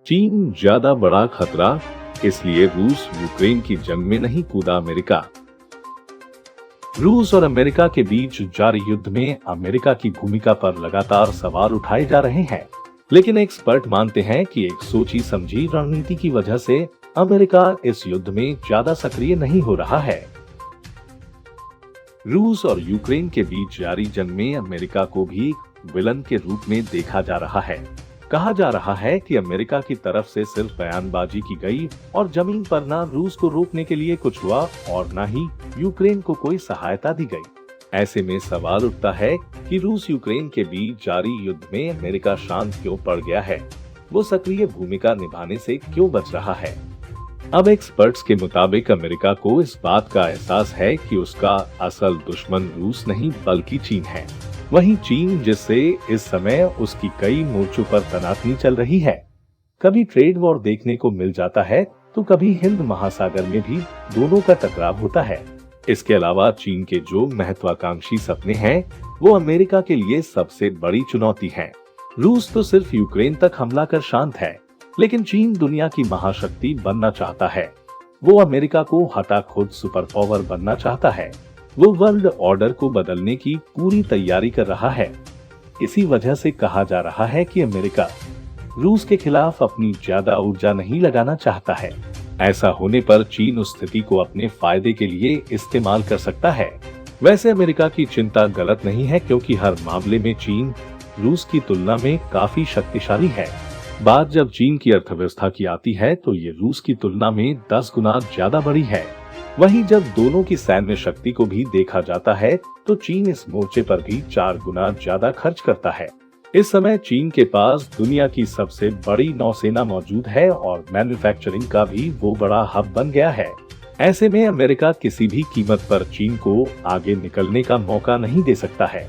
चीन ज्यादा बड़ा खतरा, इसलिए रूस यूक्रेन की जंग में नहीं कूदा अमेरिका। रूस और अमेरिका के बीच जारी युद्ध में अमेरिका की भूमिका पर लगातार सवाल उठाए जा रहे हैं, लेकिन एक्सपर्ट मानते हैं कि एक सोची समझी रणनीति की वजह से अमेरिका इस युद्ध में ज्यादा सक्रिय नहीं हो रहा है। रूस और यूक्रेन के बीच जारी जंग में अमेरिका को भी विलन के रूप में देखा जा रहा है। कहा जा रहा है कि अमेरिका की तरफ से सिर्फ बयानबाजी की गई और जमीन पर न रूस को रोकने के लिए कुछ हुआ और न ही यूक्रेन को कोई सहायता दी गई। ऐसे में सवाल उठता है कि रूस यूक्रेन के बीच जारी युद्ध में अमेरिका शांत क्यों पड़ गया है, वो सक्रिय भूमिका निभाने से क्यों बच रहा है। अब एक्सपर्ट्स के मुताबिक अमेरिका को इस बात का एहसास है कि उसका असल दुश्मन रूस नहीं बल्कि चीन है। वहीं चीन, जिससे इस समय उसकी कई मोर्चों पर तनातनी चल रही है। कभी ट्रेड वॉर देखने को मिल जाता है तो कभी हिंद महासागर में भी दोनों का टकराव होता है। इसके अलावा चीन के जो महत्वाकांक्षी सपने हैं वो अमेरिका के लिए सबसे बड़ी चुनौती है। रूस तो सिर्फ यूक्रेन तक हमला कर शांत है, लेकिन चीन दुनिया की महाशक्ति बनना चाहता है। वो अमेरिका को हटा खुद सुपर पावर बनना चाहता है। वो वर्ल्ड ऑर्डर को बदलने की पूरी तैयारी कर रहा है। इसी वजह से कहा जा रहा है कि अमेरिका रूस के खिलाफ अपनी ज्यादा ऊर्जा नहीं लगाना चाहता है। ऐसा होने पर चीन उस स्थिति को अपने फायदे के लिए इस्तेमाल कर सकता है। वैसे अमेरिका की चिंता गलत नहीं है, क्योंकि हर मामले में चीन रूस की तुलना में काफी शक्तिशाली है। बात जब चीन की अर्थव्यवस्था की आती है तो ये रूस की तुलना में 10 गुना ज्यादा बड़ी है। वहीं जब दोनों की सैन्य शक्ति को भी देखा जाता है तो चीन इस मोर्चे पर भी 4 गुना ज्यादा खर्च करता है। इस समय चीन के पास दुनिया की सबसे बड़ी नौसेना मौजूद है और मैन्युफैक्चरिंग का भी वो बड़ा हब बन गया है। ऐसे में अमेरिका किसी भी कीमत पर चीन को आगे निकलने का मौका नहीं दे सकता है।